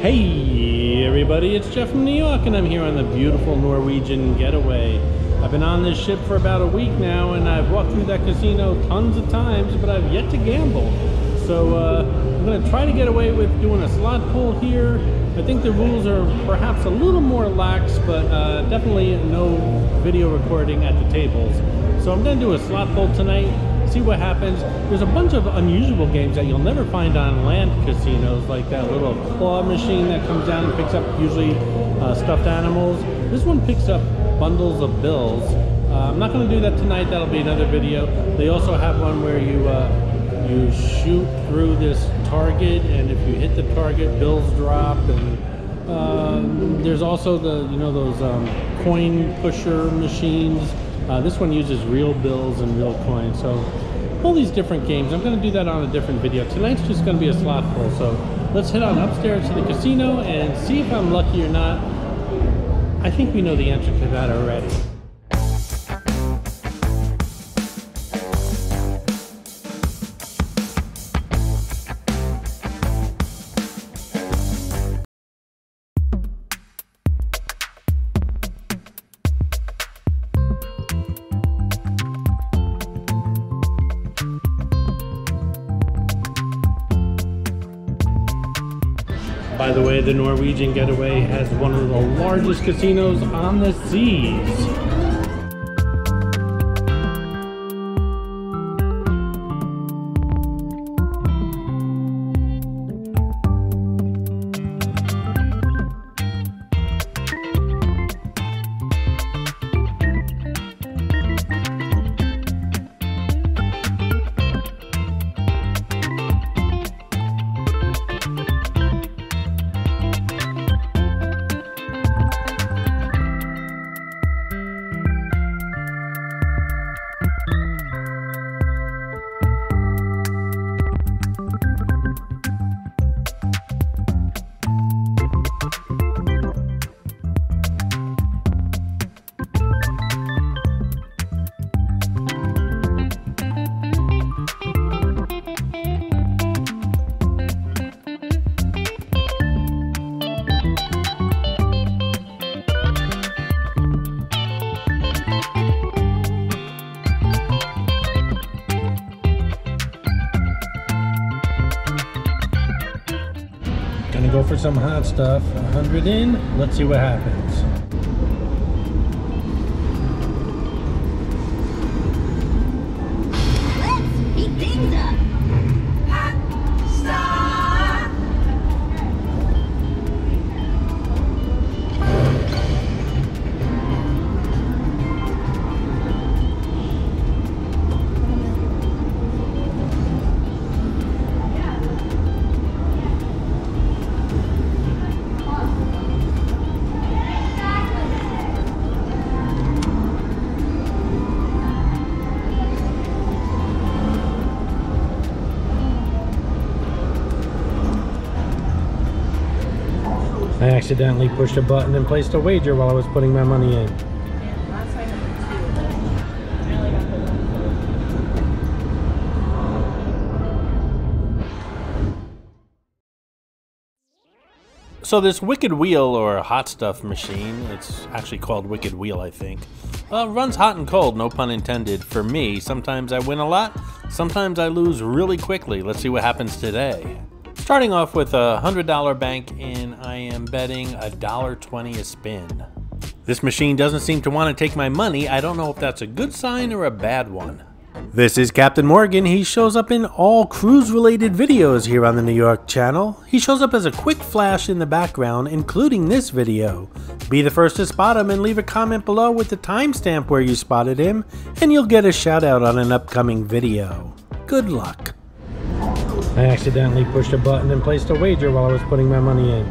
Hey everybody, it's Jeff from New York and I'm here on the beautiful Norwegian Getaway. I've been on this ship for about a week now and I've walked through that casino tons of times, but I've yet to gamble. So I'm going to try to get away with doing a slot pull here. I think the rules are perhaps a little more lax, but definitely no video recording at the tables. So I'm going to do a slot pull tonight, see what happens. There's a bunch of unusual games that you'll never find on land casinos, like that little claw machine that comes down and picks up usually stuffed animals. This one picks up bundles of bills. I'm not going to do that tonight, that'll be another video. They also have one where you shoot through this target, and if you hit the target, bills drop. And there's also the those coin pusher machines. This one uses real bills and real coins. So all these different games, I'm going to do that on a different video. Tonight's just going to be a slot pull. So let's head on upstairs to the casino and see if I'm lucky or not. I think we know the answer to that already. By the way, the Norwegian Getaway has one of the largest casinos on the seas. Gonna go for some hot stuff. 100 in, let's see what happens. Let's heat things up. Hot stuff. I accidentally pushed a button and placed a wager while I was putting my money in. So this Wicked Wheel, or hot stuff machine, it's actually called Wicked Wheel I think, runs hot and cold, no pun intended, for me. Sometimes I win a lot, sometimes I lose really quickly. Let's see what happens today. Starting off with a $100 bank in, I am betting $1.20 a spin. This machine doesn't seem to want to take my money. I don't know if that's a good sign or a bad one. This is Captain Morgan. He shows up in all cruise-related videos here on the New York channel. He shows up as a quick flash in the background, including this video. Be the first to spot him and leave a comment below with the timestamp where you spotted him, and you'll get a shout out on an upcoming video. Good luck. I accidentally pushed a button and placed a wager while I was putting my money in.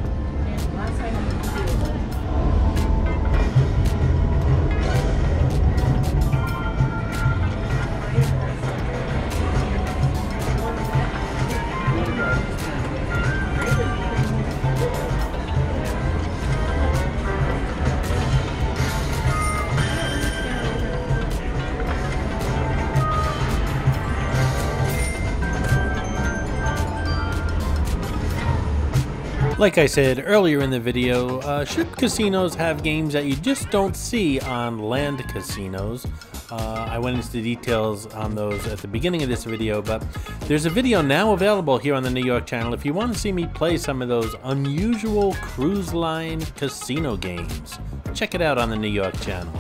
Like I said earlier in the video, ship casinos have games that you just don't see on land casinos. I went into the details on those at the beginning of this video, but there's a video now available here on the New York channel if you want to see me play some of those unusual cruise line casino games. Check it out on the New York channel.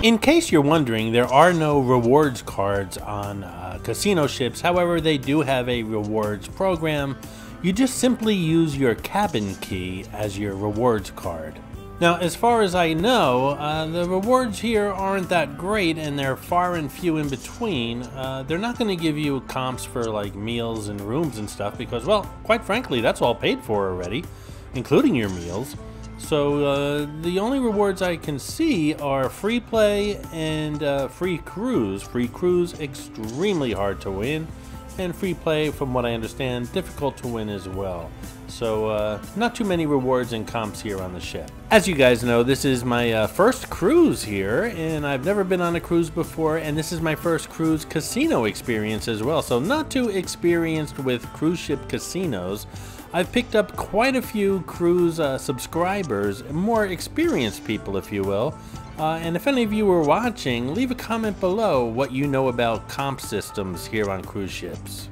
In case you're wondering, there are no rewards cards on casino ships. However, they do have a rewards program. You just simply use your cabin key as your rewards card. Now, as far as I know, the rewards here aren't that great, and they're far and few in between. They're not going to give you comps for like meals and rooms and stuff because, well, quite frankly, that's all paid for already, including your meals. So the only rewards I can see are free play and free cruise. Free cruise, extremely hard to win, and free play, from what I understand, difficult to win as well. So not too many rewards and comps here on the ship. As you guys know, this is my first cruise here, and I've never been on a cruise before, and this is my first cruise casino experience as well. So not too experienced with cruise ship casinos. I've picked up quite a few cruise subscribers, more experienced people, if you will. And if any of you were watching, leave a comment below what you know about comp systems here on cruise ships.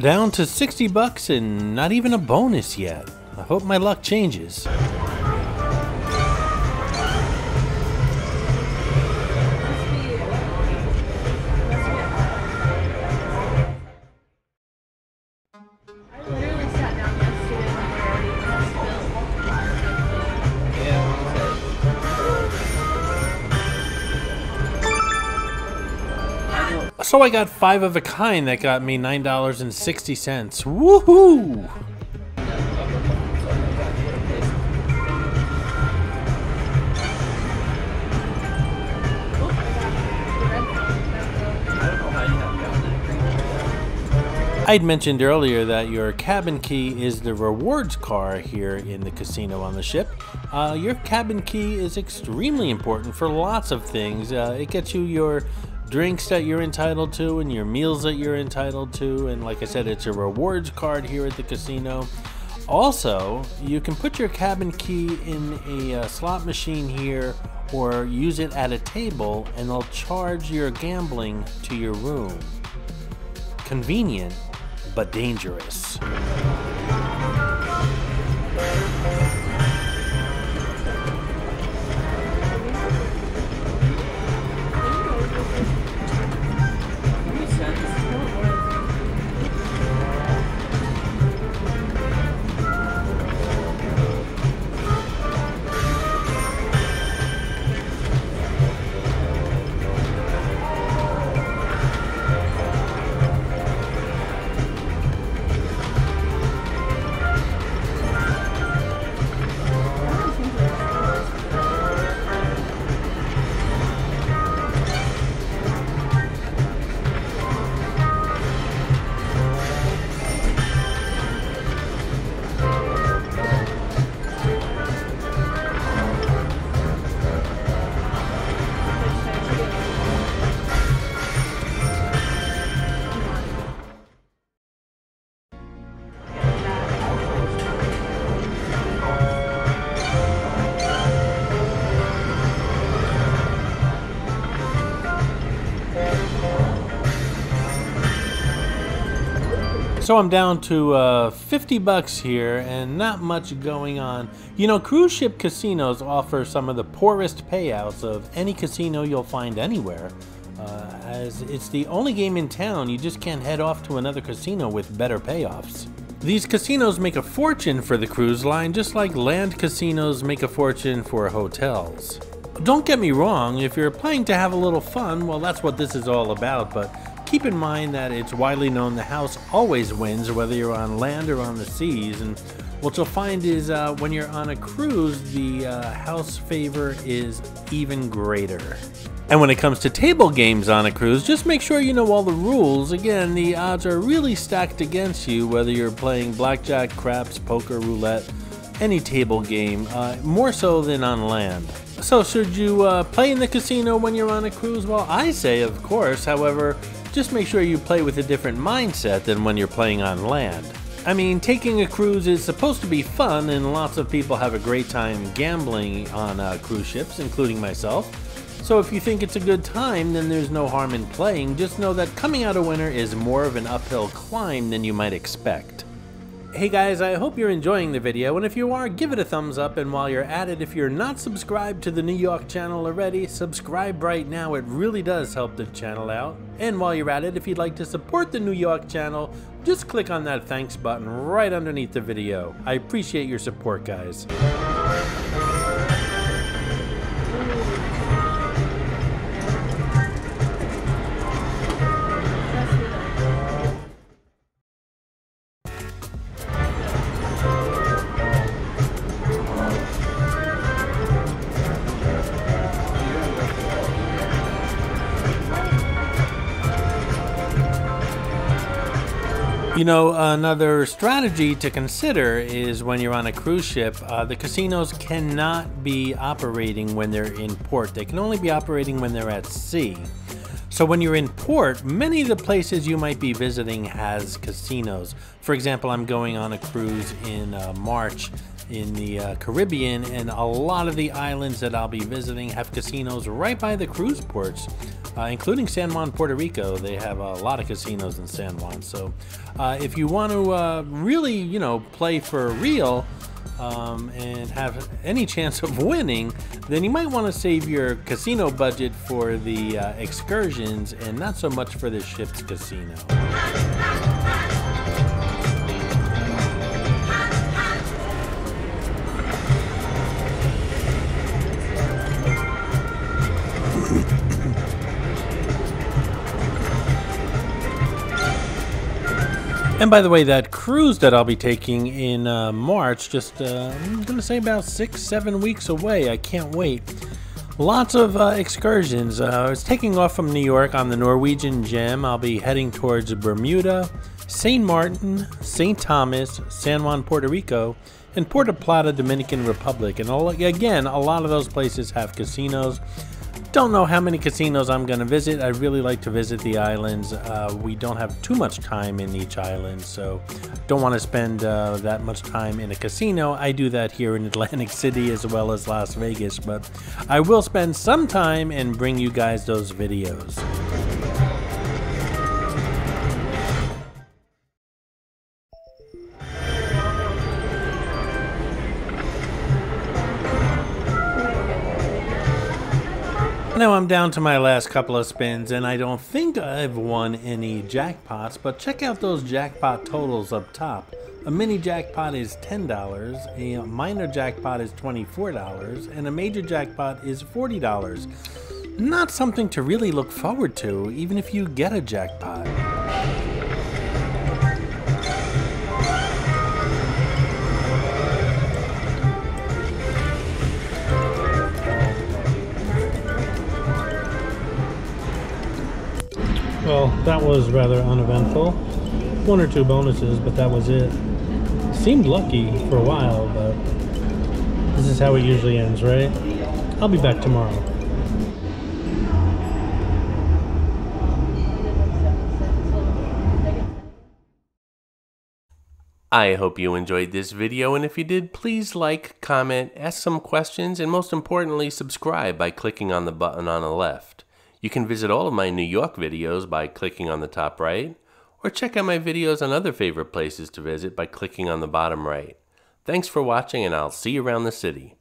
Down to 60 bucks and not even a bonus yet. I hope my luck changes. So I got 5 of a kind that got me $9.60. Woohoo! I'd mentioned earlier that your cabin key is the rewards card here in the casino on the ship. Your cabin key is extremely important for lots of things. It gets you your drinks that you're entitled to and your meals that you're entitled to, and like I said, it's a rewards card here at the casino. Also, you can put your cabin key in a slot machine here or use it at a table and they'll charge your gambling to your room. Convenient, but dangerous. So I'm down to 50 bucks here and not much going on. You know, cruise ship casinos offer some of the poorest payouts of any casino you'll find anywhere. As it's the only game in town, you just can't head off to another casino with better payoffs. These casinos make a fortune for the cruise line, just like land casinos make a fortune for hotels. Don't get me wrong, if you're playing to have a little fun, well, that's what this is all about, but keep in mind that it's widely known the house always wins, whether you're on land or on the seas. And what you'll find is when you're on a cruise, the house favor is even greater. And when it comes to table games on a cruise, just make sure you know all the rules. Again, the odds are really stacked against you, whether you're playing blackjack, craps, poker, roulette, any table game, more so than on land. So should you play in the casino when you're on a cruise? Well, I say of course. However, just make sure you play with a different mindset than when you're playing on land. I mean, taking a cruise is supposed to be fun, and lots of people have a great time gambling on cruise ships, including myself. So if you think it's a good time, then there's no harm in playing. Just know that coming out a winner is more of an uphill climb than you might expect. Hey guys, I hope you're enjoying the video, and if you are, give it a thumbs up, and while you're at it, if you're not subscribed to the New York channel already, subscribe right now. It really does help the channel out. And while you're at it, if you'd like to support the New York channel, just click on that thanks button right underneath the video. I appreciate your support, guys. You know, another strategy to consider is when you're on a cruise ship, the casinos cannot be operating when they're in port. They can only be operating when they're at sea. So when you're in port, many of the places you might be visiting has casinos. For example, I'm going on a cruise in March in the Caribbean, and a lot of the islands that I'll be visiting have casinos right by the cruise ports, including San Juan, Puerto Rico. They have a lot of casinos in San Juan. So if you want to really, you know, play for real and have any chance of winning, then you might want to save your casino budget for the excursions and not so much for the ship's casino. And by the way, that cruise that I'll be taking in March, just I'm going to say about 6-7 weeks away. I can't wait. Lots of excursions. I was taking off from New York on the Norwegian Gem. I'll be heading towards Bermuda, St. Martin, St. Thomas, San Juan, Puerto Rico, and Puerto Plata, Dominican Republic. And again, a lot of those places have casinos. Don't know how many casinos I'm going to visit. I really like to visit the islands. We don't have too much time in each island, so don't want to spend that much time in a casino. I do that here in Atlantic City as well as Las Vegas, but I will spend some time and bring you guys those videos. Now I'm down to my last couple of spins, and I don't think I've won any jackpots, but check out those jackpot totals up top. A mini jackpot is $10, a minor jackpot is $24, and a major jackpot is $40. Not something to really look forward to, even if you get a jackpot. Well, that was rather uneventful. 1 or 2 bonuses, but that was it. Seemed lucky for a while, but this is how it usually ends, right? I'll be back tomorrow. I hope you enjoyed this video, and if you did, please like, comment, ask some questions, and most importantly, subscribe by clicking on the button on the left. You can visit all of my New York videos by clicking on the top right, or check out my videos on other favorite places to visit by clicking on the bottom right. Thanks for watching, and I'll see you around the city.